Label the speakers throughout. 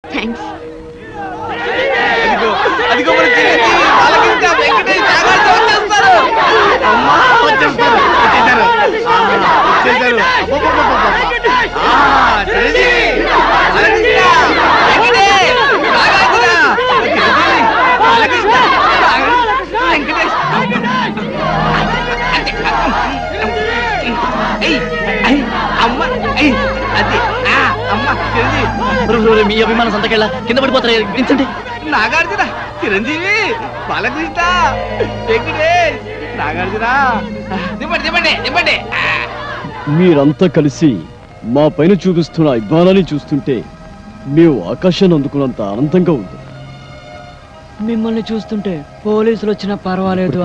Speaker 1: Thanks.
Speaker 2: మీ అభిమానం సంతకెళ్ళ కింద పడిపోతారు.
Speaker 3: నాగార్జున, చిరంజీవి, బాలకృష్ణ, వెంకటేష్, నాగార్జున, దింపండి.
Speaker 4: మీరంతా కలిసి మా పైన చూపిస్తున్న అభిమానాన్ని చూస్తుంటే మేము ఆకాశాన్ని అందుకున్నంత ఆనందంగా ఉంది.
Speaker 2: మిమ్మల్ని చూస్తుంటే పోలీసులు వచ్చినా పర్వాలేదు.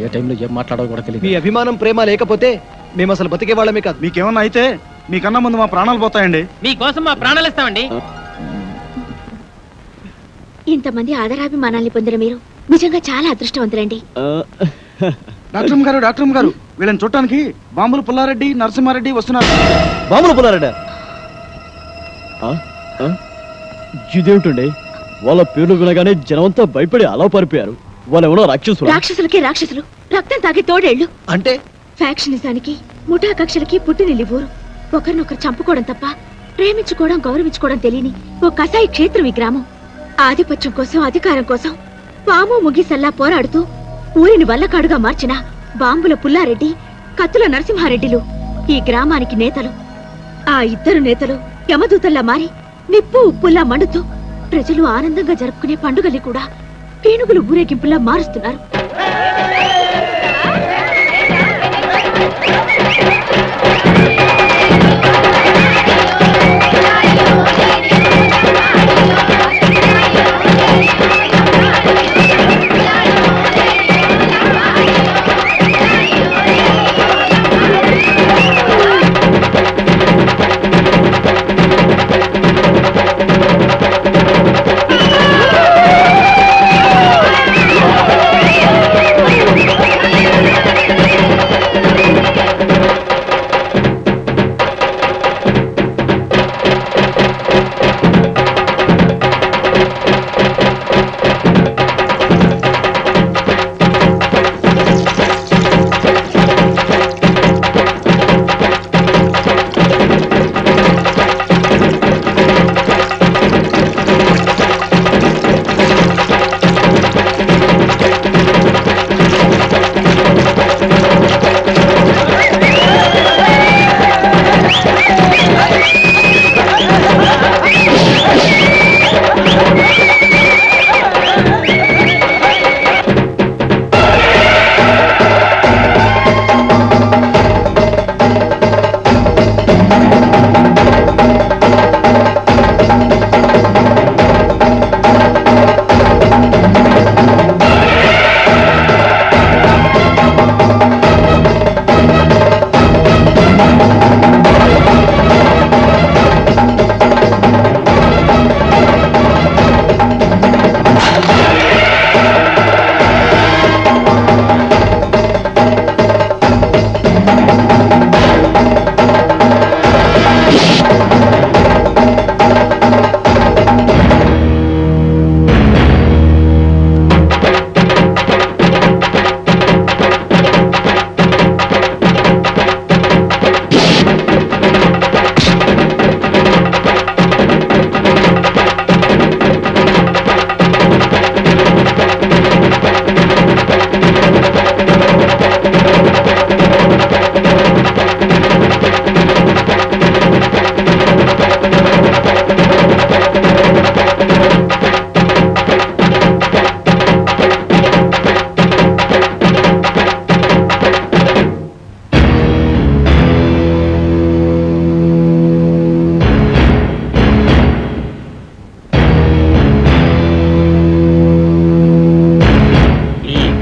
Speaker 2: ఏ టైంలో ఏం మాట్లాడాలో కూడా తెలియదు.
Speaker 5: మీ అభిమానం ప్రేమ లేకపోతే మేము అసలు బతికే వాళ్ళమే కాదు.
Speaker 3: మీకేమన్నా అయితే మీకన్నా ముందు మా ప్రాణాలు పోతాయండి.
Speaker 2: మీకోసం మా ప్రాణాలు ఇస్తామండి.
Speaker 1: ఇంతమంది ఆదరాభిమానాల్ని పొందిన మీరు నిజంగా చాలా అదృష్టవంతులండి.
Speaker 3: డాక్టర్ గారు వీళ్ళని చూడటానికి బాంబులు పుల్లారెడ్డి, నరసింహారెడ్డి వస్తున్నారు.
Speaker 5: బాంబులు పుల్లారెడ్డి
Speaker 4: ఇదేమిటండి? వాళ్ళ పేర్లు వినగానే జనమంతా భయపడి అలా పారిపోయారు. వాళ్ళు ఎవరో రాక్షసులు.
Speaker 1: రాక్షసులకి రాక్షసులు, రక్తం తాగే తోడేళ్లు.
Speaker 5: అంటే
Speaker 1: ఫ్యాక్షనిజానికి, ముఠా కక్షలకి పుట్టినిల్లి ఊరు. ఒకరినొకరు చంపుకోవడం తప్ప ప్రేమించుకోవడం, గౌరవించుకోవడం తెలియని ఓ కసాయి క్షేత్రం ఈ గ్రామం. ఆధిపత్యం కోసం, అధికారం కోసం పాము ముగిసల్లా పోరాడుతూ ఊరిని వల్లకాడుగా మార్చిన బాంబుల పుల్లారెడ్డి, కత్తుల నరసింహారెడ్డిలు ఈ గ్రామానికి నేతలు. ఆ ఇద్దరు నేతలు యమదూతల్లా మారి నిప్పు ఉప్పుల్లా మండుతూ ప్రజలు ఆనందంగా జరుపుకునే పండుగల్ని కూడా పీనుగులు ఊరేగింపుల్లా మారుస్తున్నారు.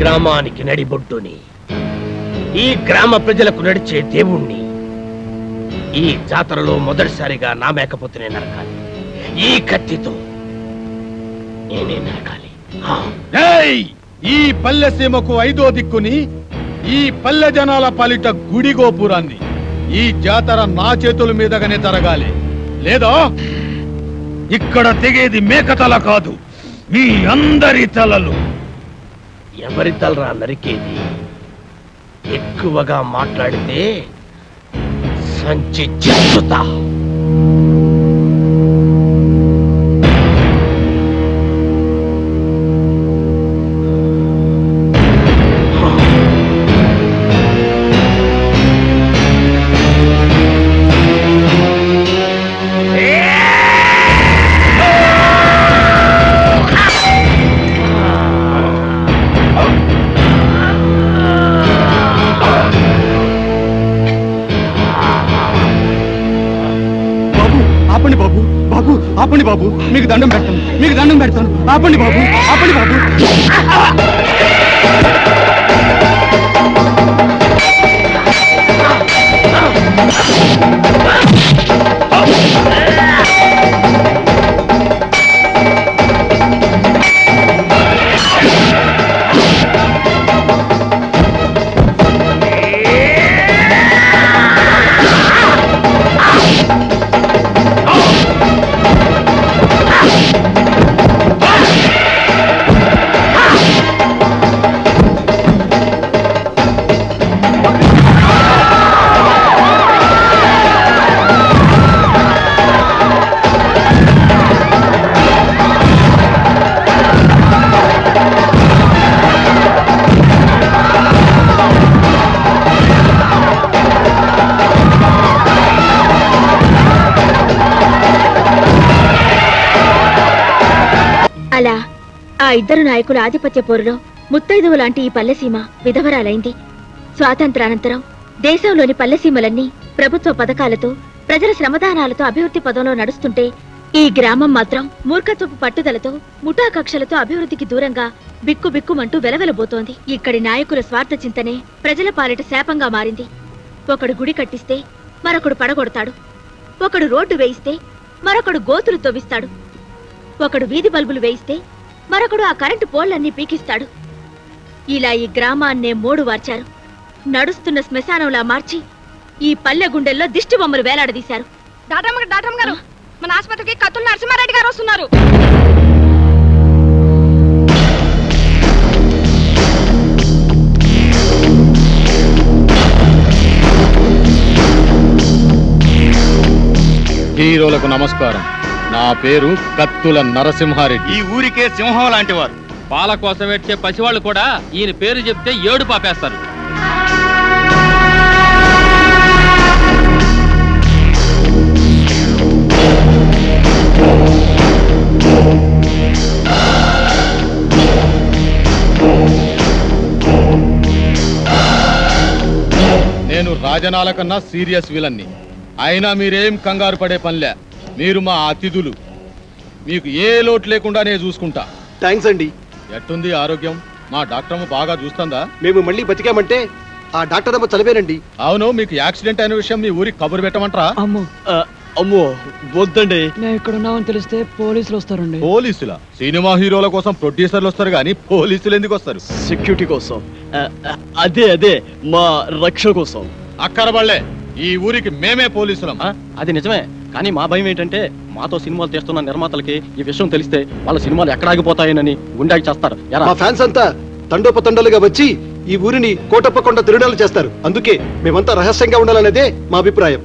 Speaker 6: గ్రామానికి నడిబొడ్డుని, ఈ గ్రామ ప్రజలకు నడిచే దేవుణ్ణి ఈ జాతరలో మొదటిసారిగా నా మేకపోతేనే నరకాలి. ఈ కత్తితో నేనే నరకాలి.
Speaker 7: ఈ పల్లె సీమకు 5వ దిక్కుని, ఈ పల్లె జనాల పాలిట గుడి గోపురాన్ని ఈ జాతర నా చేతుల మీదగానే జరగాలి. లేదా ఇక్కడ తెగేది మేకతల కాదు, మీ అందరి తలలు.
Speaker 6: ఎవరి తలరా నరికేది? ఎక్కువగా మాట్లాడితే సంచి చెత్తుతా.
Speaker 3: ఆపండి బాబు, మీకు దండం పెడతాను, మీకు దండం పెడతాను. ఆపండి బాబు, ఆపండి బాబు.
Speaker 1: అలా ఆ ఇద్దరు నాయకుల ఆధిపత్య పోరులో ముత్తైదువు లాంటి ఈ పల్లెసీమ విధవరాలైంది. స్వాతంత్రానంతరం దేశంలోని పల్లెసీమలన్నీ ప్రభుత్వ పథకాలతో, ప్రజల శ్రమదానాలతో అభివృద్ధి పదంలో నడుస్తుంటే ఈ గ్రామం మాత్రం మూర్ఖత్వపు పట్టుదలతో, ముఠా కక్షలతో అభివృద్ధికి దూరంగా బిక్కుబిక్కుమంటూ వెలవెలబోతోంది. ఇక్కడి నాయకుల స్వార్థ చింతనే ప్రజల పాలిట శాపంగా మారింది. ఒకడు గుడి కట్టిస్తే మరొకడు పడగొడతాడు, ఒకడు రోడ్డు వేయిస్తే మరొకడు గోతులు తవ్విస్తాడు, ఒకడు వీధి బల్బులు వేయిస్తే మరొకడు ఆ కరెంటు పోళ్లన్నీ పీకిస్తాడు. ఇలా ఈ గ్రామాన్నే మోడు వార్చారు. నడుస్తున్న శ్మశానంలా మార్చి ఈ పల్లె గుండెల్లో దిష్టి బొమ్మలు వేలాడదీశారు.
Speaker 8: డాక్టర్ గారు, మన ఆసుపత్రికి కత్తుల నరసింహారెడ్డి గారు వస్తున్నారు.
Speaker 7: హీరోలకు నమస్కారం. నా పేరు కత్తుల నరసింహారెడ్డి.
Speaker 9: ఈ ఊరికే సింహం లాంటి వారు.
Speaker 10: పాల కోసం వచ్చే పసివాళ్ళు కూడా ఈయన పేరు చెప్తే ఏడు పాపేస్తారు.
Speaker 7: నేను రాజనాల కన్నా సీరియస్ విలన్ని. అయినా మీరేం కంగారు పడే పనిలే. మీరు మా అతిథులు. మీకు ఏ లోటు లేకుండా నేను చూసుకుంటా.
Speaker 5: థ్యాంక్స్ అండి.
Speaker 7: ఎట్టుంది ఆరోగ్యం? మా డాక్టర్ అమ్మ బాగా చూస్తుందా?
Speaker 5: మేము మళ్ళీ బతికామంటే ఆ డాక్టర్ అమ్మ చదివేనండి.
Speaker 7: అవును, మీకు యాక్సిడెంట్ అయిన విషయం మీ ఊరికి కబురు పెట్టమంటారా?
Speaker 4: అమ్మో వద్దండి.
Speaker 2: నేను ఇక్కడ ఉన్నామని తెలిస్తే పోలీసులు వస్తారండి.
Speaker 7: పోలీసులా? సినిమా హీరోల కోసం ప్రొడ్యూసర్లు వస్తారు కానీ పోలీసులు ఎందుకు వస్తారు?
Speaker 4: సెక్యూరిటీ కోసం. అదే మా రక్షణ కోసం.
Speaker 7: అక్కరబళ్ళే, ఈ ఊరికి మేమే పోలీసులం.
Speaker 5: అది నిజమే, కానీ మా భయం ఏంటంటే మాతో సినిమాలు తీస్తున్న నిర్మాతలకి ఈ విషయం తెలిస్తే వాళ్ళ సినిమాలు ఎక్కడ ఆగిపోతాయని గుండాకి చేస్తారు. మా ఫ్యాన్స్ అంతా తండోపతండాలుగా వచ్చి ఈ ఊరిని కోటప్పకొండ తిరునాలు చేస్తారు. అందుకే మేమంతా రహస్యంగా ఉండాలనేదే మా అభిప్రాయం.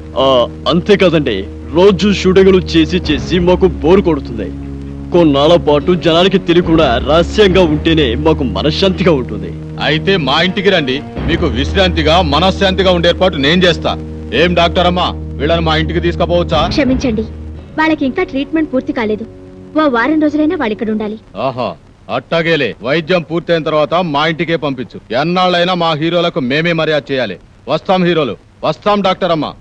Speaker 4: అంతే కదండి, రోజు షూటింగ్లు చేసి మాకు బోరు కొడుతుంది. కొన్నాళ్ళ పాటు జనానికి తెలియకుండా రహస్యంగా ఉంటేనే మాకు మనశ్శాంతిగా ఉంటుంది.
Speaker 7: అయితే మా ఇంటికి రండి, మీకు విశ్రాంతిగా మనశ్శాంతిగా ఉండే ఏర్పాటు నేను చేస్తా. ఏం డాక్టర్ అమ్మా, వీళ్ళని మా ఇంటికి తీసుకుపోవచ్చా?
Speaker 1: క్షమించండి, వాళ్ళకి ఇంకా ట్రీట్మెంట్ పూర్తి కాలేదు. ఓ వారం రోజులైనా వాళ్ళిక్కడ ఉండాలి.
Speaker 7: ఆహా, అట్టాగేలే. వైద్యం పూర్తయిన తర్వాత మా ఇంటికే పంపించు. ఎన్నాళ్ళైనా మా హీరోలకు మేమే మర్యాద చేయాలి. వస్తాం హీరోలు, వస్తాం డాక్టర్ అమ్మా.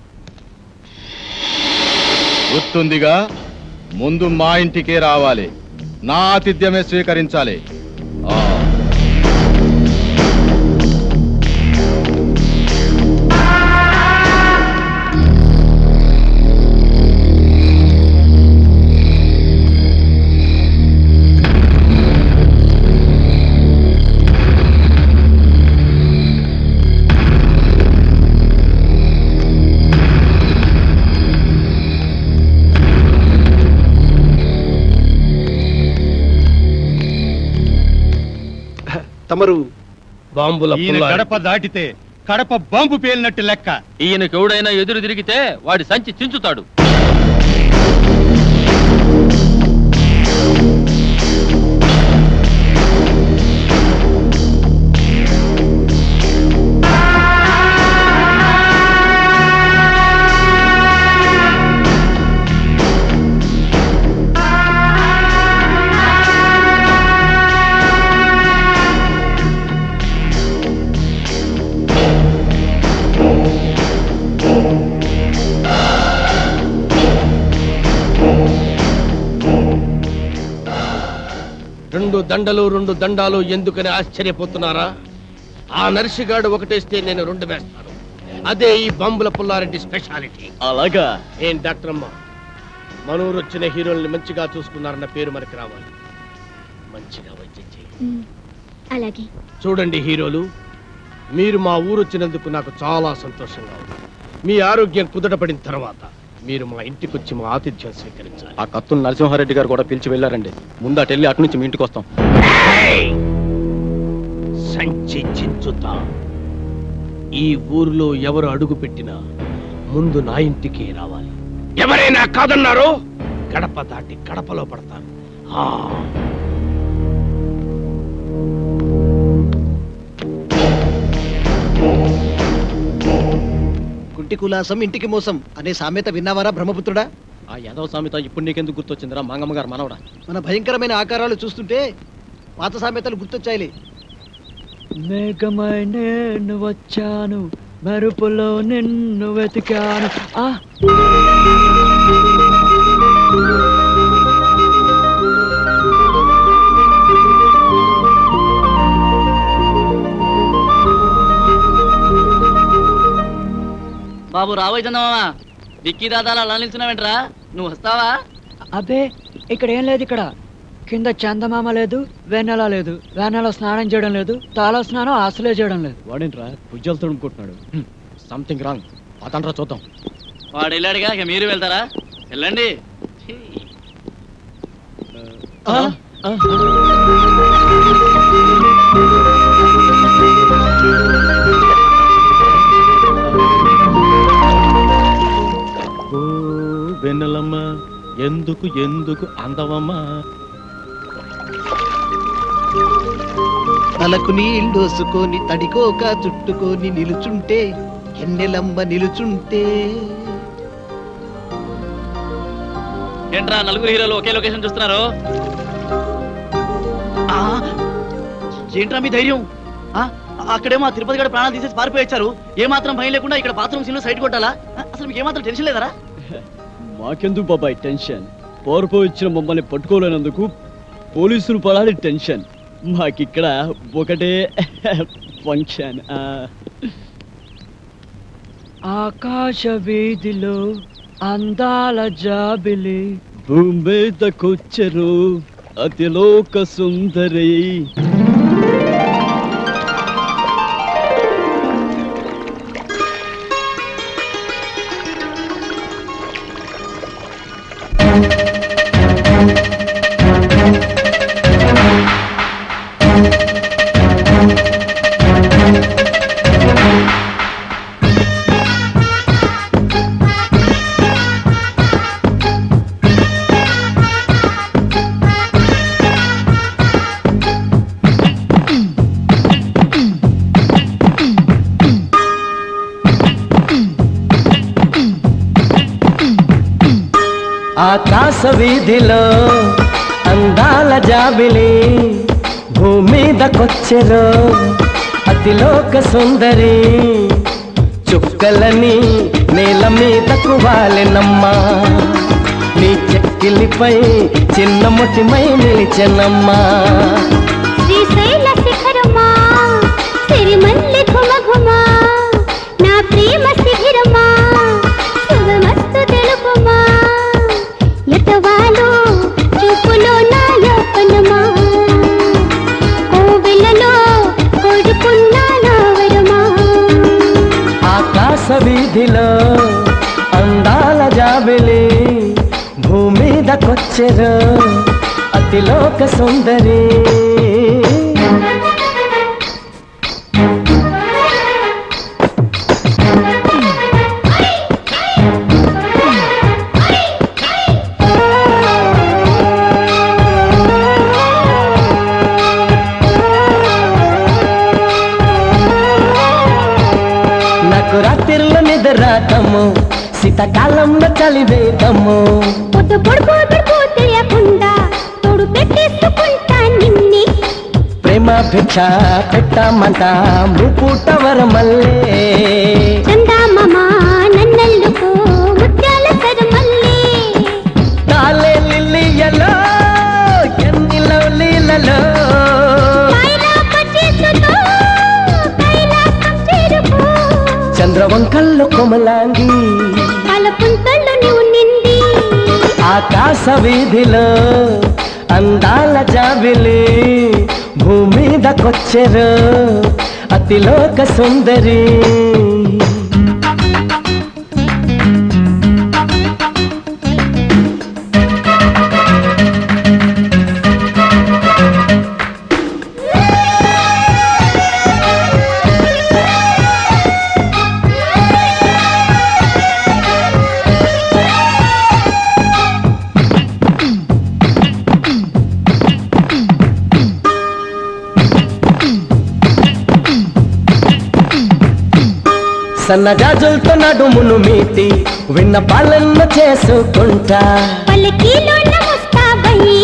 Speaker 7: గుర్తుందిగా, ముందు మా ఇంటికే రావాలి, నా ఆతిథ్యమే స్వీకరించాలి.
Speaker 5: తమరు
Speaker 6: బాంబుల
Speaker 3: గడప దాటితే కడప బాంబు పేలినట్టు లెక్క.
Speaker 10: ఈయనకెవడైనా ఎదురు తిరిగితే వాడి సంచి చించుతాడు.
Speaker 6: రెండు దండాలు ఎందుకని ఆశ్చర్యపోతున్నారా? ఆ నర్సిగాడు ఒకటేస్తే నేను 2 వేస్తాను. అదే ఈ బాంబుల పుల్లారెడ్డి స్పెషాలిటీ.
Speaker 4: అలాగా?
Speaker 6: ఏం డాక్టర్ అమ్మ, మనూరు వచ్చిన హీరోల్ని మంచిగా చూసుకున్నారన్న పేరు మనకి రావాలి. మంచిగా వైద్యం చేయండి.
Speaker 1: అలాగే.
Speaker 6: చూడండి హీరోలు, మీరు మా ఊరు వచ్చినందుకు నాకు చాలా సంతోషంగా ఉంది. మీ ఆరోగ్యం కుదుటపడిన తర్వాత మీరు మా ఇంటికి వచ్చి మా ఆతిథ్యం స్వీకరించాలి.
Speaker 5: ఆ కత్తులు నరసింహారెడ్డి గారు కూడా పిలిచి వెళ్ళారండి. ముందటెళ్ళి అటు నుంచి మీ ఇంటికి వస్తాం.
Speaker 6: సంచి చించుతా. ఈ ఊరిలో ఎవరు అడుగు పెట్టినా ముందు నా ఇంటికి రావాలి. ఎవరైనా కాదన్నారో గడప దాటి గడపలో పడతాను.
Speaker 11: కుంటి కులాసం ఇంటికి మోసం అనే సామెత విన్నావారా బ్రహ్మపుత్రుడా?
Speaker 5: ఆ యాదవ సామెత ఇప్పుడు నీకెందుకు గుర్తొచ్చిందిరా మంగమ్మ గారు మనవడా?
Speaker 11: మన భయంకరమైన ఆకారాలు చూస్తుంటే పాత సామెతలు గుర్తొచ్చాయిలే.
Speaker 2: మేఘమై నేను వచ్చాను, మెరుపులో నిన్ను వెతికాను.
Speaker 12: బాబు రాబోయ్ చందమామ, డిక్కీ దాదాలు అలా నిల్చున్నావేంట్రా? నువ్వు వస్తావా?
Speaker 2: అబ్బే ఇక్కడ ఏం లేదు. ఇక్కడ కింద చందమామ లేదు, వెన్నెల లేదు. వెన్నెల స్నానం చేయడం లేదు, తాళ స్నానం అసలే చేయడం లేదు.
Speaker 4: వాడేంట్రా భుజాలు తడుముకుంటున్నాడు?
Speaker 5: Something wrong. అతండ్రా చూద్దాం.
Speaker 12: వాడు వెళ్ళాడుగా, ఇక మీరు వెళ్తారా? వెళ్ళండి.
Speaker 5: వెన్నెలమ్మ ఎందుకు ఎందుకు అందవమ్మా?
Speaker 11: తలకు నీళ్ళోసుకొని తడికోక చుట్టుకొని నిలుచుంటే ఎన్నెలమ్మ నిలుచుంటే.
Speaker 12: ఏంట్రా నలుగురు హీరోలు ఒకే లొకేషన్ చూస్తున్నారు? ఏంట్రా మీ ధైర్యం? అక్కడేమో తిరుపతి గడ ప్రాణాలు తీసేసి పారిపోయొచ్చారు. ఏమాత్రం భయం లేకుండా ఇక్కడ బాత్రూమ్ సీన్ లో సైడ్ కొట్టాలా? అసలు మీకు ఏమాత్రం టెన్షన్ లేదరా?
Speaker 4: మాకెందుకు బాబాయ్ టెన్షన్? పోరుపో ఇచ్చిన మమ్మల్ని పట్టుకోలేనందుకు పోలీసులు పడాలి టెన్షన్. మాకిక్కడ ఒకటే ఫంక్షన్.
Speaker 2: ఆకాశ వీధిలో అందాల జాబిలి,
Speaker 4: భూమి మీదకొచ్చరు అతిలోక సుందరి.
Speaker 13: ఆకాశ వీధిలో అందాల జాబిలి, భూమి మీదకొచ్చెరో అతిలోక సుందరి. చుక్కలని నేల మీదకు వాలెనమ్మా, నీ చెక్కిలిపై చిన్న ముటిమై నిలిచెనమ్మా.
Speaker 14: శ్రీశైల శిఖరమా, సిరిమల్లి ఘుమఘుమా, నా ప్రేమ శిఖిరమా, శుభమస్తు తెలుపుమా. ఎతవాలో చూపులో నా యోపనమా, కోవెలలో కొడుకున్నా నా వరమా.
Speaker 13: ఆకాశ వీధిలో అందాల జాబిలి, భూమి మీదకొచ్చెరో అతిలోక సుందరి. శీతకాలంలో చలివేదము
Speaker 14: పొద్దు పొడుపు తెలియకుండా తోడు పెట్టేసుకుంటా నిన్ని
Speaker 13: ప్రేమ భిక్ష పెట్టమంట ముపూట వరమల్లే
Speaker 14: చందామామ నన్నెల్లుకో ముత్యాల సరమల్లే
Speaker 13: తాలే లిల్లియలో ఎన్నిలో లీలలో చంద్రవంకల్లో కొమలాంగి
Speaker 14: పాలపుంతల్లో నీవు నిండి
Speaker 13: ఆకాశ వీధిలో అందాల జాబిలి భూమి మీదకొచ్చెరు అతిలోక సుందరి సన్నజాజులతో నడుమును మీటి విన్న పాలన చేసుకుంటా
Speaker 14: పల్లకీలోన ముస్తాబయి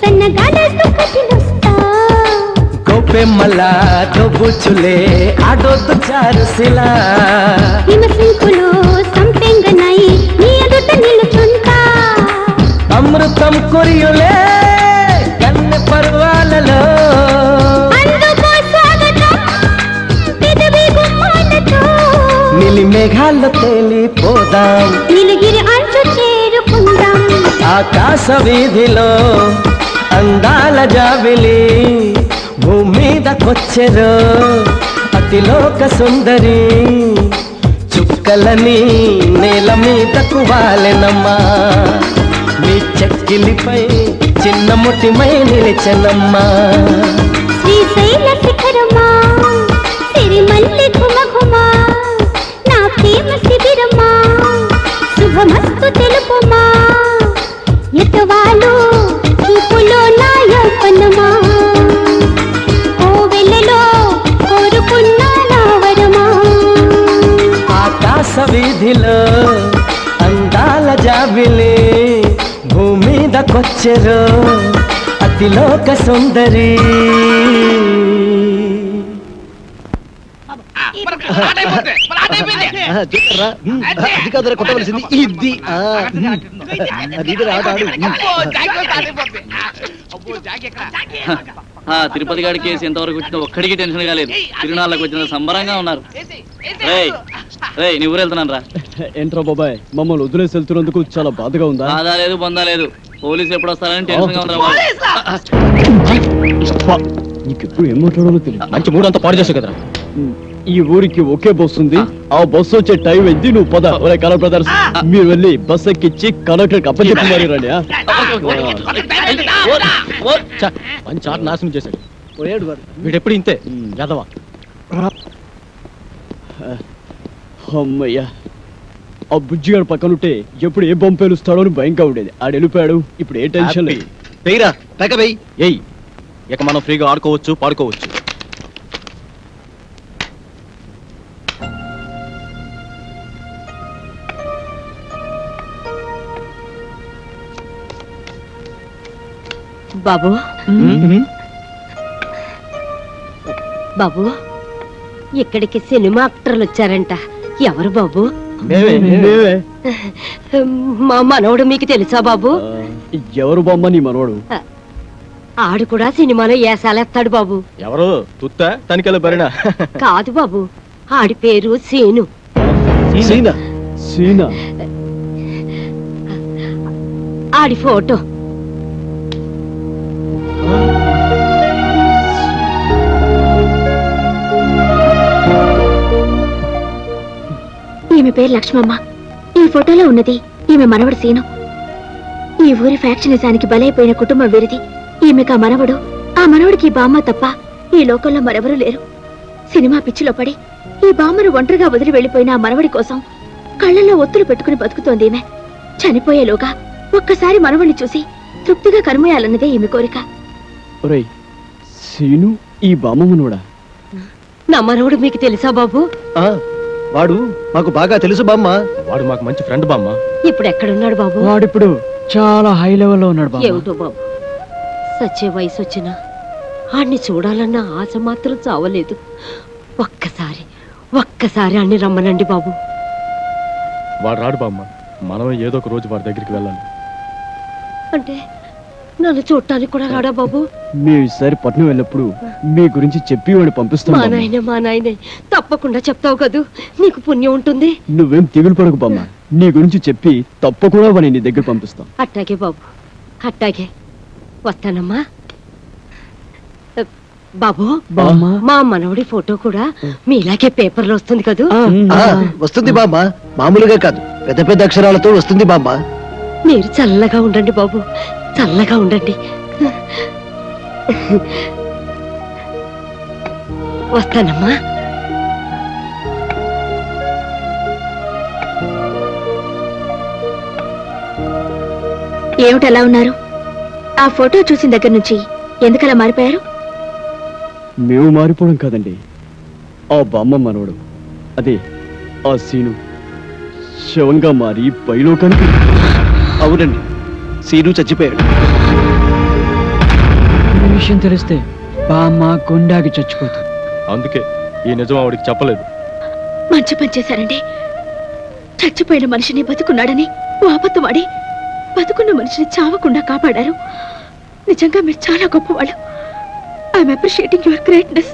Speaker 14: సన్నగాడతో కటిలొస్తా
Speaker 13: గోపెమ్మల దొబ్బుచులే ఆడొద్దు చారుసిలా
Speaker 14: హిమసింకులో సంపెంగనై నీ ఎదుట నిలుచుంటా
Speaker 13: అమృతం కురియులే కన్నె పర్వాలలో నీలి మేఘాల్లో తేలిపోదాం
Speaker 14: నీలగిరి అంచు చేరుకుందాం
Speaker 13: ఆకాశ వీధిలో అందాల జాబిలి భూమి మీదకొచ్చెరు అతిలోక సుందరి చుక్కలని నేల మీదకు వాలెనమ్మా నీ చెక్కిలిపై చిన్న ముటిమై నిలిచెనమ్మా
Speaker 14: శ్రీశైల శిఖరమా సిరిమల్లి ఘుమఘుమా నా ప్రేమ శిబిరమా శుభమస్తు తెలుపుమా ఎతవాలు చూపులో నా యౌవనమా కోవెలలో కోరుకున్న నా వరమా
Speaker 13: ఆకాశ వీధిలో అందాల జాబిలి భూమి మీదకొచ్చెరు అతిలోక సుందరి
Speaker 11: అది కాదురా కొట్టవలసింది ఇది
Speaker 12: తిరుపతి గారి కేసు ఎంతవరకు వచ్చినా ఒక్కడికి టెన్షన్ కాలేదు తిరునాళ్ళకి వచ్చిన సంబరంగా ఉన్నారు నీ ఊరు వెళ్తున్నాను రా
Speaker 4: ఏంట్రా బాబాయ్ మమ్మల్ని వదిలేసి వెళ్తున్నందుకు చాలా బాధగా ఉందా?
Speaker 12: బాధ లేదు బొందా లేదు పోలీసు ఎప్పుడు వస్తారని టెన్షన్ గా ఉందా
Speaker 4: నీకెప్పుడు ఏం మాట్లాడాలో తెలియదు.
Speaker 5: మంచి మూడంతా పాడు చేసావు కదరా.
Speaker 4: ఈ ఊరికి ఒకే బస్సు ఉంది, ఆ బస్సు వచ్చే టైం అయింది, నువ్వు పద. ఒరే కలర్ బ్రదర్స్, మీరు వెళ్ళి బస్ ఎక్కిచ్చి కండక్టర్ అప్పచెప్పి మరి రండి.
Speaker 5: మంచి ఆట నాశనం చేశాడు వీడెప్పుడు ఇంతే యాదవా.
Speaker 4: అమ్మయ్యా, ఆ బుజ్జిగాడు పక్కనుంటే ఎప్పుడు ఏ బొమ్మ పేలుస్తాడో అని భయంగా ఉండేది. ఆడు వెళ్ళిపోయాడు, ఇప్పుడు ఏ టెన్షన్ లేదు.
Speaker 5: ఏయ్ ఇక మనం ఫ్రీగా ఆడుకోవచ్చు పాడుకోవచ్చు.
Speaker 15: బాబు బాబు ఇక్కడికి సినిమా యాక్టర్లు వచ్చారంట. ఎవరు బాబు? మా మనవడు మీకు తెలుసా బాబు?
Speaker 4: ఎవరు బొమ్మ నీ మనవడు?
Speaker 15: ఆడు కూడా సినిమాలో ఏసాలేస్తాడు బాబు.
Speaker 5: ఎవరు తుత్తా తనికెళ్ళ బరినా?
Speaker 15: కాదు బాబు, ఆడి పేరు సీను.
Speaker 4: సీనా?
Speaker 15: ఆడి ఫోటో.
Speaker 1: ఈమె పేరు లక్ష్మమ్మ. ఈ ఫోటోలో ఉన్నది ఈమె మనవడు సీను. ఈ ఊరి ఫ్యాక్షనిజానికి బలైపోయిన కుటుంబం వీరిది. ఈమెకు ఆ మనవడు, ఆ మనవడికి బామ్మ తప్ప ఈ లోకంలో మరెవరూ లేరు. సినిమా పిచ్చిలో పడి ఈ బామ్మను ఒంటరిగా వదిలి వెళ్లిపోయిన ఆ మనవడి కోసం కళ్ళల్లో ఒత్తులు పెట్టుకుని బతుకుతోంది ఈమె. చనిపోయేలోగా ఒక్కసారి మనవడిని చూసి తృప్తిగా కనుమూయాలన్నదే ఈమె కోరిక.
Speaker 4: సీను ఈ బామ్మ మనవడా?
Speaker 15: నా మనవడు మీకు తెలుసా బాబు?
Speaker 11: వాడు మాకు బాగా తెలుసు బామ్మ.
Speaker 5: వాడు మాకు మంచి ఫ్రెండ్ బామ్మ.
Speaker 15: ఇప్పుడు ఎక్కడున్నాడు బాబు?
Speaker 2: వాడిప్పుడు చాలా హై లెవెల్లో ఉన్నాడు బాబు.
Speaker 15: ఏమిటో బాబు, సచ్చే వయసు వచ్చినా ఆడిని చూడాలన్న ఆశ మాత్రం చావలేదు. ఒక్కసారి అన్ని రమ్మనండి బాబు.
Speaker 5: వాడు రాడు బామ్మ, మనం ఏదో ఒక రోజు వాడి దగ్గరికి వెళ్ళాలి.
Speaker 15: అంటే నన్ను చూడటానికి కూడా రాడా బాబు?
Speaker 4: మేము ఈసారి పట్నం వెళ్ళినప్పుడు మీ గురించి చెప్పి వాడిని పంపిస్తాం.
Speaker 15: మా నాయనే తప్పకుండా చెప్తావు కదూ, నీకు పుణ్యం ఉంటుంది.
Speaker 4: నువ్వేం తెగులు పడకు బామ్మ, నీ గురించి చెప్పి తప్పకుండా వాడిని నీ దగ్గర పంపిస్తాం.
Speaker 15: అట్టాగే బాబు, అట్టాగే. వస్తానమ్మా. బాబు, మా మనవడి ఫోటో కూడా మీలాగే పేపర్లో వస్తుంది కదూ?
Speaker 11: వస్తుంది బామ్మ, మామూలుగా కాదు, పెద్ద పెద్ద అక్షరాలతో వస్తుంది బామ్మ.
Speaker 15: మీరు చల్లగా ఉండండి బాబు, చల్లగా ఉండండి. వస్తానమ్మా.
Speaker 1: ఏమిటి ఎలా ఉన్నారు? ఆ ఫోటో చూసిన దగ్గర నుంచి ఎందుకలా మారిపోయారు?
Speaker 4: మేము మారిపోవడం కాదండి, ఆ బామ్మ మనవడు, అదే ఆ సీను శవంగా మారి పైలోకానికి.
Speaker 11: అవునండి, సీను చచ్చిపోయాడు.
Speaker 2: ఈ విషయం తెలిస్తే బామ్మ గుండాకి చచ్చిపోతుంది.
Speaker 5: అందుకే ఈ నిజం ఆవిడికి చెప్పలేదు.
Speaker 1: మంచి పని చేశారండి. చచ్చిపోయిన మనిషిని బతుకున్నాడని ఓ అబద్ధమాడి బతుకున్న మనిషిని చావకుండా కాపాడారు. నిజంగా మీరు చాలా గొప్పవాళ్ళు. I'm appreciating your greatness.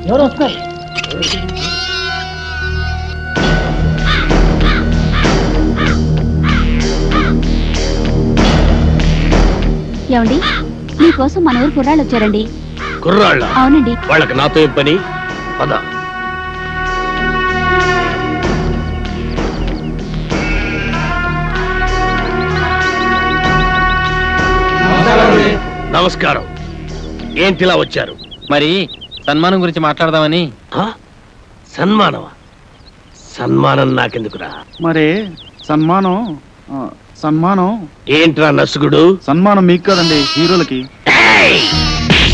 Speaker 12: ఎవరు వస్తారు?
Speaker 1: ఏమండి, మీకోసం మన ఊరు కుర్రాళ్ళు వచ్చారండి.
Speaker 6: కుర్రాళ్ళ?
Speaker 1: అవునండి.
Speaker 6: వాళ్ళకి నాతో ఏం పని? పద. నమస్కారం. ఏంటిలా వచ్చారు?
Speaker 10: మరి సన్మానం గురించి మాట్లాడదామని.
Speaker 6: సన్మానమా? సన్మానం నాకెందుకురా?
Speaker 3: మరి సన్మానం సన్మానం
Speaker 6: ఏంట్రా నసుగుడు?
Speaker 3: సన్మానం మీకు కదండి, హీరోలకి.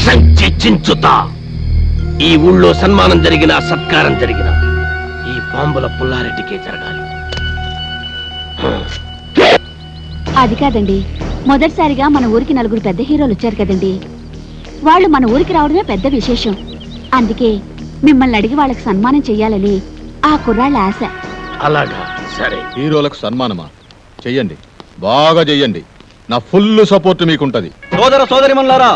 Speaker 6: సంచించుతా. ఈ ఊళ్ళో సన్మానం జరిగినా సత్కారం జరిగినా ఈ బాంబుల పుల్లారెడ్డికే జరగాలి.
Speaker 1: అది కాదండి, మొదటిసారిగా మన ఊరికి నలుగురు పెద్ద హీరోలు వచ్చారు కదండి. వాళ్ళు మన ఊరికి రావడమే పెద్ద విశేషం. అందుకే మిమ్మల్ని అడిగి వాళ్ళకి సన్మానం చెయ్యాలని ఆ కుర్రాళ్ళ ఆశ.
Speaker 6: అలాగా, సరే.
Speaker 7: హీరోలకు సన్మానమా? చెయ్యండి, బాగా చెయ్యండి. నా ఫుల్ సపోర్ట్ మీకుంటది.
Speaker 12: సోదర సోదరిమణులారా,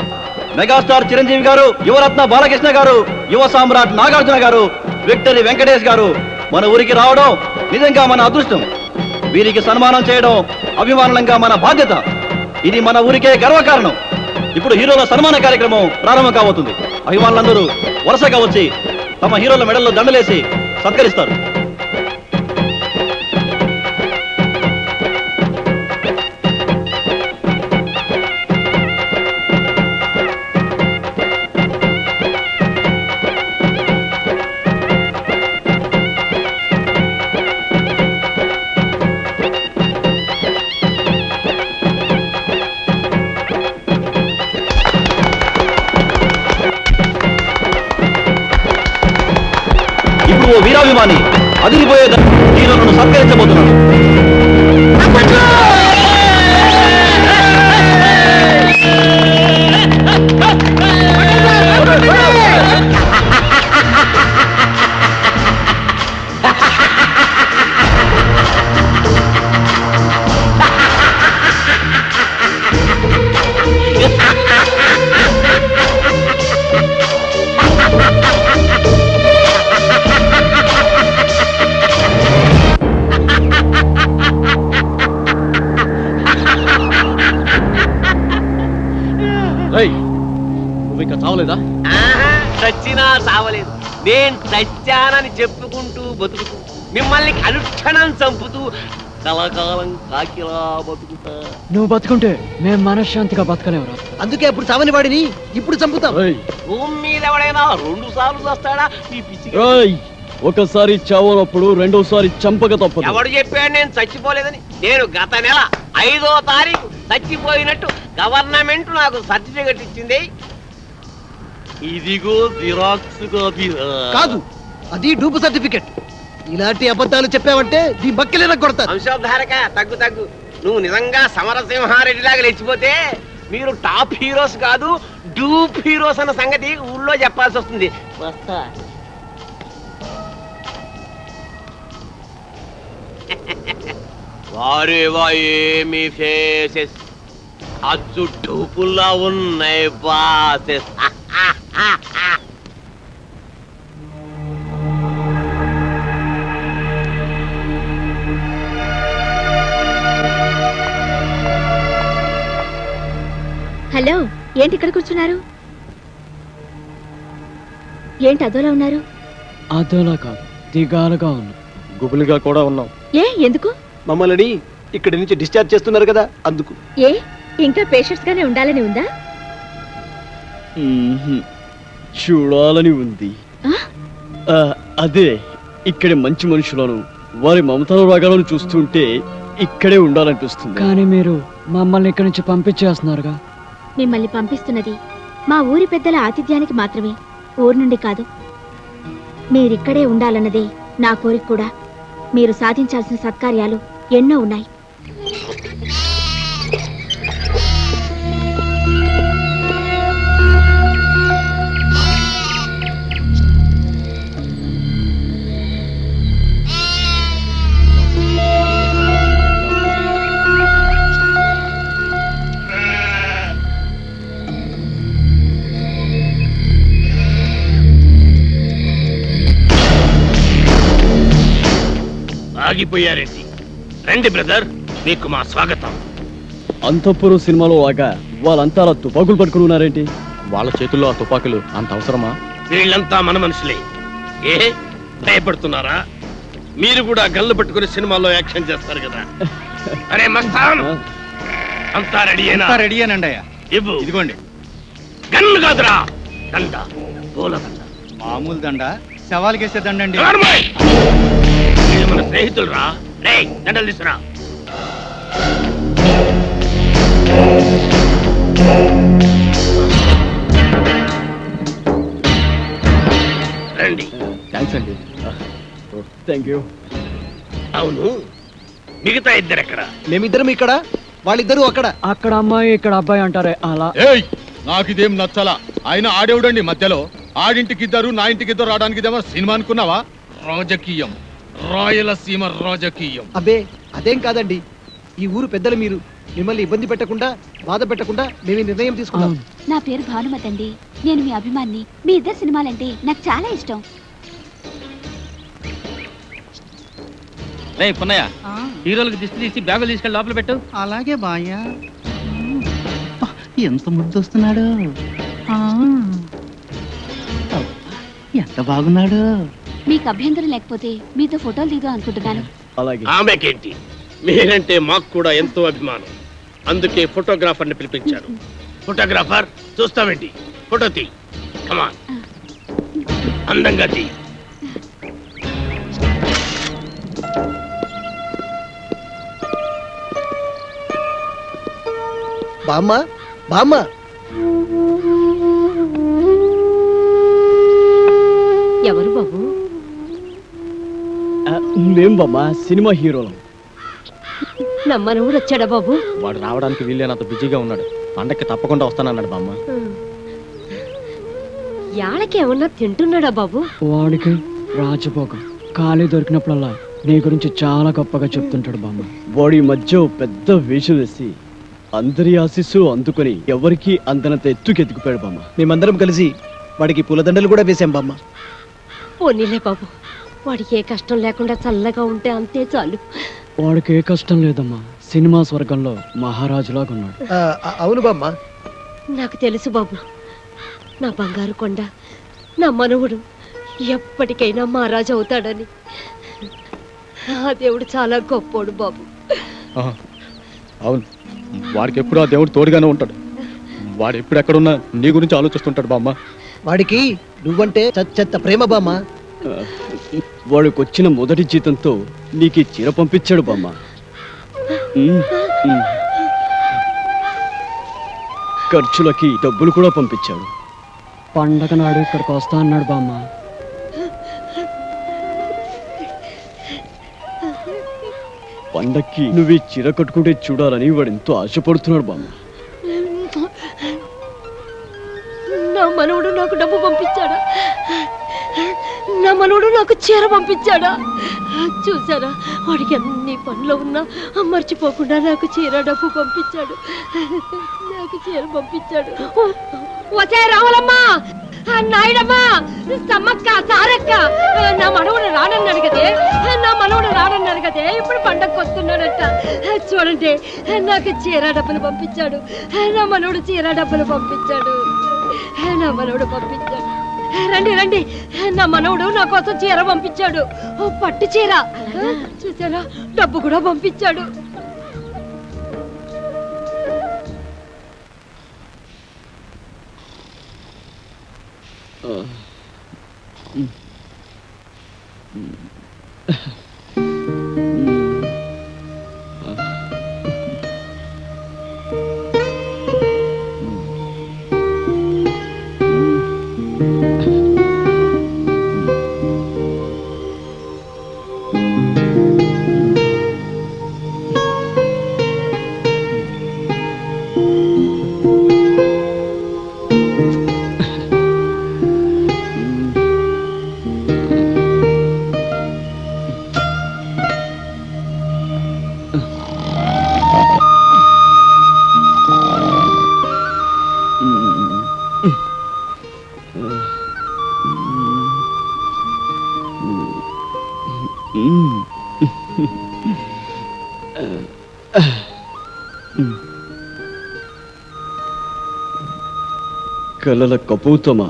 Speaker 12: మెగాస్టార్ చిరంజీవి గారు, యువరత్న బాలకృష్ణ గారు, యువ సామ్రాట్ నాగార్జున గారు, విక్టరీ వెంకటేష్ గారు మన ఊరికి రావడం నిజంగా మన అదృష్టం. వీరికి సన్మానం చేయడం అభిమానంగా మన బాధ్యత. ఇది మన ఊరికే గర్వకారణం. ఇప్పుడు హీరోల సన్మాన కార్యక్రమం ప్రారంభం కాబోతుంది. అభిమానులందరూ వరుసగా వచ్చి తమ హీరోల మెడల్లో దండలేసి సత్కరిస్తారు. ఇప్పుడు వీరాభిమాని అదిరిపోయే హీరోలను సత్కరించబోతున్నాడు. నువ్వు ఇంకా చావలేదా?
Speaker 6: చచ్చినా చావలేదు. నేను చచ్చానని చెప్పుకుంటూ బతుకుతూ మిమ్మల్ని అనుక్షణం చంపుతూ కలకాలం కాకిలా బతుకుతా.
Speaker 2: నువ్వు బతుకుంటే మేము మనశ్శాంతిగా బతకలేవురా.
Speaker 11: అందుకే అప్పుడు చావని వాడిని ఇప్పుడు చంపుతాం.
Speaker 6: భూమి మీద ఎవడైనా 2 సార్లు వస్తాడా? ఈ పిచ్చి
Speaker 4: ఒకసారి చావనప్పుడు రెండోసారి చంపక తప్పదు.
Speaker 6: ఎవడు చెప్పాడు నేను చచ్చిపోలేదని?
Speaker 16: నేను గత నెల 5వ తారీఖు చచ్చిపోయినట్టు గవర్నమెంట్ నాకు సర్టిఫికెట్ ఇచ్చింది. ఇదిగో జిరాక్స్ కాపీ.
Speaker 11: కాదు, అది డూపు సర్టిఫికెట్. ఇలాంటి అబద్ధాలు చెప్పావంటే నీ బక్కిలేన కొడతా.
Speaker 16: వంశోద్ధారక తగ్గు తగ్గు. నువ్వు నిజంగా సమరసింహారెడ్డి లాగా లేచిపోతే మీరు టాప్ హీరోస్ కాదు డూప్ హీరోస్ అన్న సంగతి ఊళ్ళో చెప్పాల్సి వస్తుంది. వస్తా. వారేవా ఏమి ఫేసెస్ అచ్చు డూపుల్లా ఉన్నాయి బాసెస్.
Speaker 1: హలో, ఏంటి ఇక్కడ కూర్చున్నారు? ఏంటి అదోలా ఉన్నారు?
Speaker 2: అదోలా కాదు, దిగాలుగా ఉన్నా.
Speaker 5: గుబులుగా కూడా ఉన్నాం.
Speaker 1: ఏ ఎందుకు?
Speaker 11: మమ్మల్ని ఇక్కడి నుంచి డిశ్చార్జ్ చేస్తున్నారు కదా, అందుకు.
Speaker 1: ఏ ఇంకా పేషెంట్స్ గానే ఉండాలని ఉందా?
Speaker 4: చూడాలని ఉంది. అదే ఇక్కడ మంచి మనుషులను వారి మమతాల రాగాలను చూస్తుంటే ఇక్కడే ఉండాలనిపిస్తుంది.
Speaker 2: కానీ మీరు మమ్మల్ని ఇక్కడి నుంచి పంపించేస్తున్నారుగా.
Speaker 1: మిమ్మల్ని పంపిస్తున్నది మా ఊరి పెద్దల ఆతిథ్యానికి మాత్రమే, ఊరు నుండి కాదు. మీరిక్కడే ఉండాలన్నదే నా కోరిక కూడా. మీరు సాధించాల్సిన సత్కార్యాలు ఎన్నో ఉన్నాయి.
Speaker 6: ఆగిపోయారండి. రండి బ్రదర్, మీకు మా స్వాగతం.
Speaker 4: అంతఃపురం సినిమాలో లాగా వాళ్ళంతా అలా తుపాకులు పట్టుకుని ఉన్నారేంటి?
Speaker 5: వాళ్ళ చేతుల్లో ఆ తుపాకులు అంత అవసరమా?
Speaker 6: వీళ్ళంతా మన మనుషులే. ఏ భయపడుతున్నారా? మీరు కూడా గన్లు పట్టుకుని సినిమాల్లో యాక్షన్ చేస్తారు కదా. అరే మస్తాన్, అంతా రెడీయేనా?
Speaker 9: రెడీయేనండి అయ్యా.
Speaker 6: ఇవ్వు.
Speaker 9: ఇదిగోండి.
Speaker 6: గన్ను కాదురా, దండ, పూల దండ.
Speaker 9: మామూలు దండ, సవాల్కేసే దండండి.
Speaker 6: మన స్నేహితులు రా. రే దండలు తీసురా. రండి.
Speaker 5: థ్యాంక్స్ అండి.
Speaker 4: Thank you.
Speaker 6: అవును, మిగతా ఇద్దరు ఎక్కడ?
Speaker 11: మేమిద్దరం ఇక్కడ, వాళ్ళిద్దరూ అక్కడ.
Speaker 2: అక్కడ అమ్మాయి ఇక్కడ అబ్బాయి అంటారే అలా.
Speaker 7: ఏయ్, నాకు ఇదేం నచ్చలా. ఆయన ఆడేవుడండి మధ్యలో. ఆడింటికి ఇద్దరు, నా ఇంటికి ఇద్దరు రావడానికి ఇదేమో సినిమా అనుకున్నావా? రాజకీయం, రాయలసీమ రాజకీయం.
Speaker 11: అబ్బే అదేం కాదండి. ఈ ఊరు పెద్దలు మీరు. మిమ్మల్ని ఇబ్బంది పెట్టకుండా, బాధ పెట్టకుండా మేము నిర్ణయం తీసుకున్నాం.
Speaker 14: నా పేరు భానుమతి అండి. నేను మీ అభిమాన్ని. మీ ఇద్దరు సినిమాలంటే నాకు చాలా ఇష్టం.
Speaker 10: రే పున్నయ్య, హీరోలకు దిష్టి తీసి బ్యాగులు తీసుకెళ్ళి లోపల పెట్టు.
Speaker 9: అలాగే బాయ్యా. ఎంత ముద్దు వస్తున్నాడు, ఎంత బాగున్నాడు.
Speaker 14: మీకు అభ్యంతరం లేకపోతే మీతో ఫోటోలు దిగుదాం అనుకుంటున్నాను.
Speaker 6: ఆమెకేంటి, మీరంటే మాకు కూడా ఎంతో అభిమానం. అందుకే ఫోటోగ్రాఫర్ని పిలిపించారు. ఫోటోగ్రాఫర్, చూస్తామేంటి, ఫోటో తీ. కమాన్, అందంగా తీ.
Speaker 11: బామ్మ, బామ్మ.
Speaker 15: ఎవరు బాబు?
Speaker 4: మేం బామ్మ సినిమా హీరోలం.
Speaker 15: నమ్మనవుడు వచ్చాడా బాబు?
Speaker 5: వాడు రావడానికి వీళ్ళేనంత బిజీగా ఉన్నాడు. పండక్కి తప్పకుండా వస్తానన్నాడు బామ్మ.
Speaker 15: యాళ్ళకి ఏమన్నా తింటున్నాడా బాబు?
Speaker 2: వాడికి రాజభోగం. ఖాళీ దొరికినప్పుడల్లా నీ గురించి చాలా గొప్పగా చెప్తుంటాడు బామ్మ.
Speaker 4: వాడి మధ్య పెద్ద వేషం వేసి అందరి ఆశీస్సు అందుకొని ఎవరికి అందనంత ఎత్తుకెత్తుకుపోయాడు బామ్మ.
Speaker 11: మేమందరం కలిసి వాడికి పూలదండలు కూడా వేసాం బామ్మ.
Speaker 15: పోనీలే బాబు, వాడికి ఏ కష్టం లేకుండా చల్లగా ఉంటే అంతే చాలు.
Speaker 2: వాడికి ఏ కష్టం లేదమ్మా. సినిమా స్వర్గంలో మహారాజులాగా ఉన్నాడు.
Speaker 11: అవును బామ్మ.
Speaker 15: నాకు తెలుసు బాబు. నా బంగారు కొండ, నా మనవుడు ఎప్పటికైనా మహారాజు అవుతాడని. ఆ దేవుడు చాలా గొప్పోడు బాబు.
Speaker 5: అవును, వాడికి ఎప్పుడు ఆ దేవుడు తోడుగానే ఉంటాడు. వాడు ఎప్పుడు ఎక్కడున్నా నీ గురించి ఆలోచిస్తుంటాడు బామ్మ.
Speaker 11: వాడికి నువ్వంటే చెత్త ప్రేమ బామ్మ.
Speaker 4: వాడికి వచ్చిన మొదటి జీతంతో నీకు చీర పంపించాడు బామ్మ. ఖర్చులకి డబ్బులు కూడా పంపించాడు.
Speaker 2: పండగ నాడు ఇక్కడికి వస్తా అన్నాడు బామ్మ.
Speaker 4: పండక్కి నువ్వు ఈ చీర కట్టుకుంటే చూడాలని వాడు ఎంతో ఆశపడుతున్నాడు బామ్మ.
Speaker 15: నా మనవడు నాకు డబ్బు పంపించాడా? నా మనవడు నాకు చీర పంపించాడా? చూసారా, వాడికి అన్ని పనులు ఉన్నా మర్చిపోకుండా నాకు చీర డబ్బు పంపించాడు. నాకు చీర పంపించాడు. వచ్చే రావాలమ్మా, నాయుడమ్మా, సమ్మక్క, సారక్క, నా మనవడు రానన్నాడు కదే, నా మనవడు రానన్నాడు కదే, ఇప్పుడు పండగకు వస్తున్నాడట. చూడండి, నాకు చీర డబ్బులు పంపించాడు. నా మనవడు చీర డబ్బులు పంపించాడు. నా మనవడు పంపించాడు. రండి రండి, నా మనవడు నా కోసం చీర పంపించాడు. పట్టు చీర. చూసారా, డబ్బు కూడా పంపించాడు.
Speaker 4: కలల కపోతమా,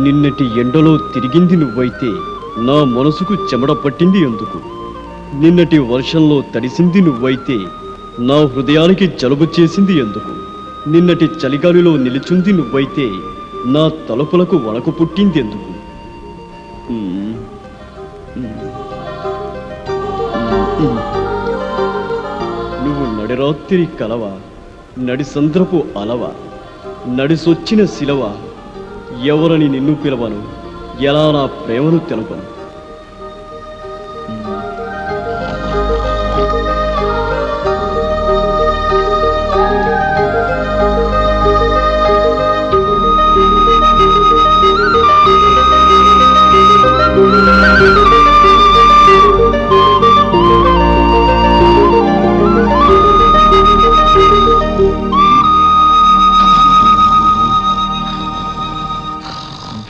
Speaker 4: నిన్నటి ఎండలో తిరిగింది నువ్వైతే నా మనసుకు చెమట పట్టింది ఎందుకు? నిన్నటి వర్షంలో తడిసింది నువ్వైతే నా హృదయానికి జలుబు చేసింది ఎందుకు? నిన్నటి చలిగాలిలో నిలుచుంది నువ్వైతే నా తలుపులకు వణకు పుట్టింది ఎందుకు? నువ్వు నడిరాత్రి కలవా, నడిసంద్రపు అలవా, నడిసొచ్చిన శిలవ, ఎవరని నిన్ను పిలవను, ఎలా నా ప్రేమను తెలుపను?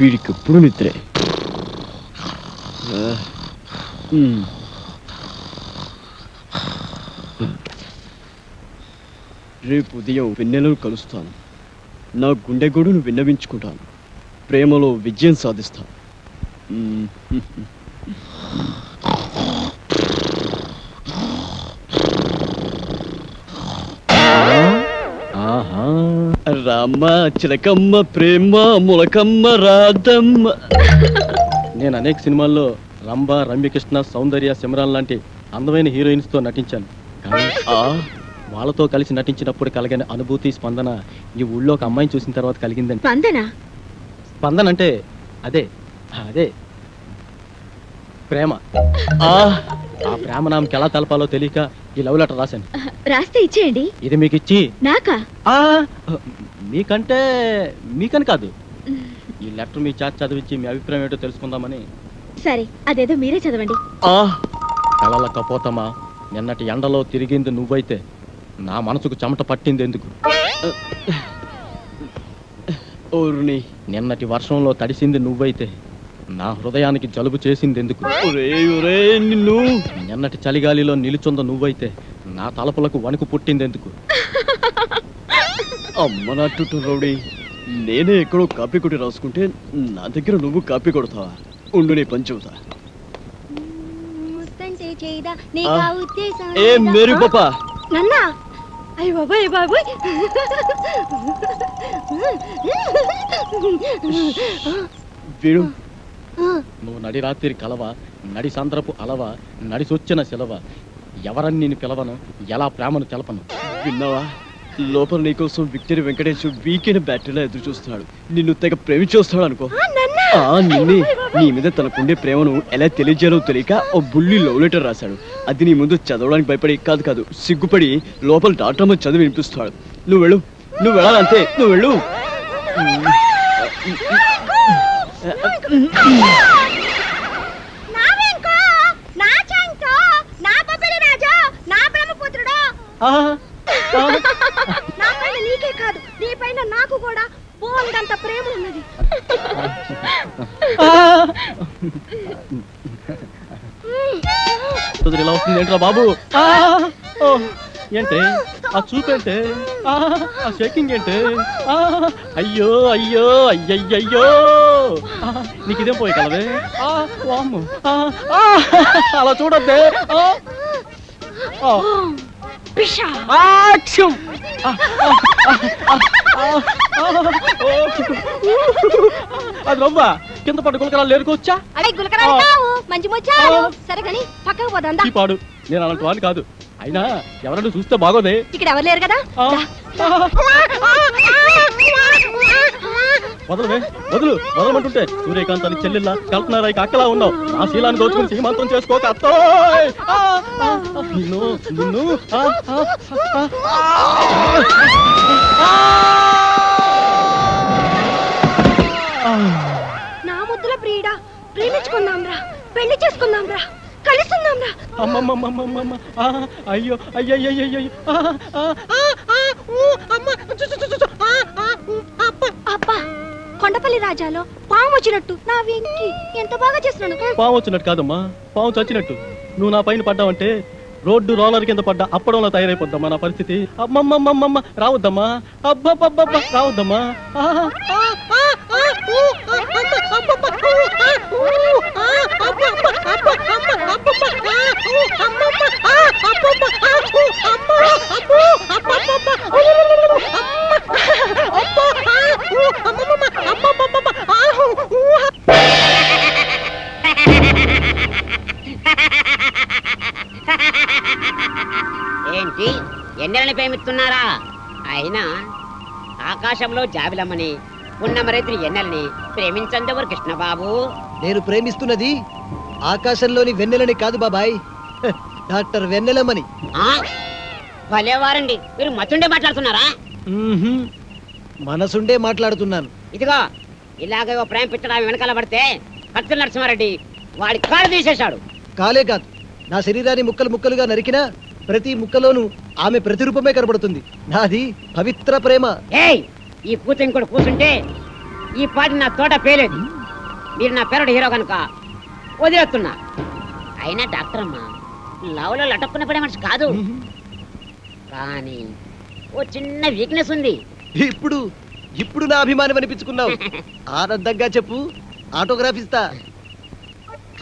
Speaker 4: వీడికెప్పుడు నిద్రే. రేపు ఉదయం వెన్నెలను కలుస్తాను. నా గుండె గొడును విన్నవించుకుంటాను. ప్రేమలో విజయం సాధిస్తాను. రామ్మ చిలకమ్మ ప్రేమ ములకమ్మ రాధమ్మ.
Speaker 5: నేను అనేక సినిమాల్లో రంభ, రమ్యకృష్ణ, సౌందర్య, సిమ్రాన్ లాంటి అందమైన హీరోయిన్స్ తో నటించాను. కానీ వాళ్ళతో కలిసి నటించినప్పుడు కలిగిన అనుభూతి, స్పందన ఈ ఊళ్ళో ఒక అమ్మాయిని చూసిన తర్వాత కలిగిందండి. స్పందన అంటే అదే అదే ప్రేమ. ఆ ప్రేమ నామకి ఎలా తెలపాలో తెలియక ఈ లవ్ లెటర్ రాశాను.
Speaker 1: రాస్తే ఇచ్చేయండి.
Speaker 5: ఇది మీకు ఇచ్చి
Speaker 1: నాకా?
Speaker 5: మీకంటే మీకని కాదు, ఈ లెటర్ మీ చేత చదివించి మీ అభిప్రాయం ఏంటో తెలుసుకుందామని.
Speaker 1: సరే, అదేదో మీరే చదవండి.
Speaker 5: కలల కపోతమా, నిన్నటి ఎండలో తిరిగింది నువ్వైతే నా మనసుకు చెమట పట్టింది ఎందుకు? నిన్నటి వర్షంలో తడిసింది నువ్వైతే నా హృదయానికి జలుబు చేసింది ఎందుకు? నిన్నటి చలిగాలిలో నిలుచుంద నువ్వైతే నా తలపులకు వణుకు పుట్టింది ఎందుకు?
Speaker 4: అమ్మ నాటు రౌడీ, నేనే ఎక్కడో కాపీ కొట్టి రాసుకుంటే నా దగ్గర నువ్వు కాపీ కొడతావా? ఉండు నీ పని చెబుతా. ఏ మేరీ పాపా,
Speaker 1: నన్నా అయ్య బాబాయ్ బాబాయ్.
Speaker 5: వీడు నువ్వు నడి రాత్రి కలవా, నడి సంద్రపు అలవ నడిసొచ్చిన శిలవ ఎవరని నేను పిలవను, ఎలా ప్రేమను తెలపను.
Speaker 4: విన్నావా? లోపల నీకోసం విక్టరీ వెంకటేష్ వీకెండ్ బ్యాటరీలో ఎదురు చూస్తున్నాడు. నిన్ను తెగ ప్రేమించొస్తాడు అనుకో. నిన్నే నీ మీద తనకుండే ప్రేమను ఎలా తెలియజేయాలో తెలియక ఓ బుల్లి లవ్ లెటర్ రాశాడు. అది నీ ముందు చదవడానికి భయపడి కాదు సిగ్గుపడి లోపల డాక్టర్ చదివి వినిపిస్తాడు. నువ్వు వెళ్ళు, నువ్వు వెళ్ళాలంతే, నువ్వు వెళ్ళు.
Speaker 8: నీకే కాదు, నీ పైన నాకు కూడా పోందంత ప్రేమ ఉన్నది.
Speaker 5: ఇలా వస్తుంది ఏంట్రా బాబు? ఏంటే ఆ చూపేంటే, ఆ షేకింగ్ ఏంటే? అయ్యో అయ్యో అయ్యయ్యో, నీకు ఇదేం పోయి కలవే? అలా చూడద్దే. అది రవ్వా కింద పట్టు గులకరాలు లేరుకోవచ్చా?
Speaker 8: అడే గులకరాలు కావు, మంచి ముచ్చారు. సరే కానీ పక్కకు పోదాం.
Speaker 5: పాడు, నేను అలాంటి వాడిని కాదు. అయినా ఎవరైనా చూస్తే బాగోదే.
Speaker 8: ఇక్కడ ఎవరు లేరు కదా.
Speaker 5: వదలమంటుంటే సూర్యకాంతానికి చెల్లెల్లా కల్పనారా అక్కలా ఉన్నావు. నా శీలాన్ని దోచుకుని సీమంతం చేసుకోక అత్తో. నిన్ను నిన్ను
Speaker 8: నా ముద్దుల ప్రియుడా, ప్రేమించుకుందాం రా, పెళ్లి చేసుకుందాం రా, కలుసుకుందాం రా.
Speaker 5: అమ్మమ్మమ్మమ్మమ్మ, అయ్యో అయ్యయ్యయ్యో,
Speaker 8: అబ్బా కొండపల్లి రాజాలో పాము వచ్చినట్టు నా వెంకి ఎంత బాగా చేస్తున్నాను.
Speaker 5: పాము వచ్చినట్టు కాదమ్మా, పాము చచ్చినట్టు. నువ్వు నా పైన పడ్డావంటే రోడ్డు రోలర్ కింద పడ్డా అప్పడంలో తయారైపోద్దమ్మా నా పరిస్థితి. అమ్మమ్మమ్మమ్మ రావద్దమ్మా, అబ్బబ్బబ్బబ్బ రావద్దమ్మా.
Speaker 17: ఏంటి ఎన్నెలని ప్రేమిస్తున్నారా? అయినా ఆకాశంలో జాబిలమ్మని ఉన్నమరైతుని ఎన్నెలని ప్రేమించందెవరు కృష్ణబాబు?
Speaker 11: నేను ప్రేమిస్తున్నది ఆకాశంలోని వెన్నెలని కాదు బాబాయ్, డాక్టర్ వెన్నెలమ్మని.
Speaker 17: భలేవారండి, మీరు మతుండే మాట్లాడుతున్నారా?
Speaker 11: మనసుండే మాట్లాడుతున్నాను.
Speaker 17: ఇదిగో ఇలాగే ఓ ప్రేమ పిచ్చడా వెనకాల పడితే కత్తుల నరసింహారెడ్డి వాడి కాళ్ళు తీసేశాడు.
Speaker 11: కాలే కాదు, నా శరీరాన్ని ముక్కలు ముక్కలుగా నరికినా ప్రతి ముక్కలోనూ ఆమె ప్రతిరూపమే కనబడుతుంది. నాది పవిత్ర ప్రేమ.
Speaker 17: ఏయ్, ఈ కూత ఇంకోటి కూర్చుంటే ఈ పాటి నా తోట పేలేదు. మీరు నా పేరుడు హీరో కనుక వదిలేస్తున్నా. అయినా డాక్టర్ అమ్మా లవ్లో లటక్కున పడే మనిషి కాదు, కానీ ఓ చిన్న వీక్నెస్ ఉంది.
Speaker 11: ఇప్పుడు ఇప్పుడు నా అభిమానం అనిపించుకున్నావు. ఆనందంగా చెప్పు, ఆటోగ్రాఫ్ ఇస్తా.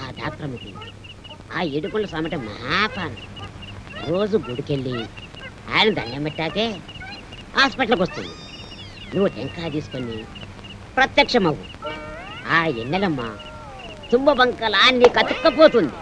Speaker 17: ఆ డాక్టర్ అమ్మకి ఆ ఏడుకొండ సామట మహాపాన. రోజు గుడికెళ్ళి ఆయన దండం పెట్టాకే హాస్పిటల్కి వస్తుంది. నువ్వు టెంకాయ తీసుకొని ప్రత్యక్షమవు. ఆ ఎన్నెలమ్మ తుంబ బంకలా నీకు అతుక్కపోతుంది.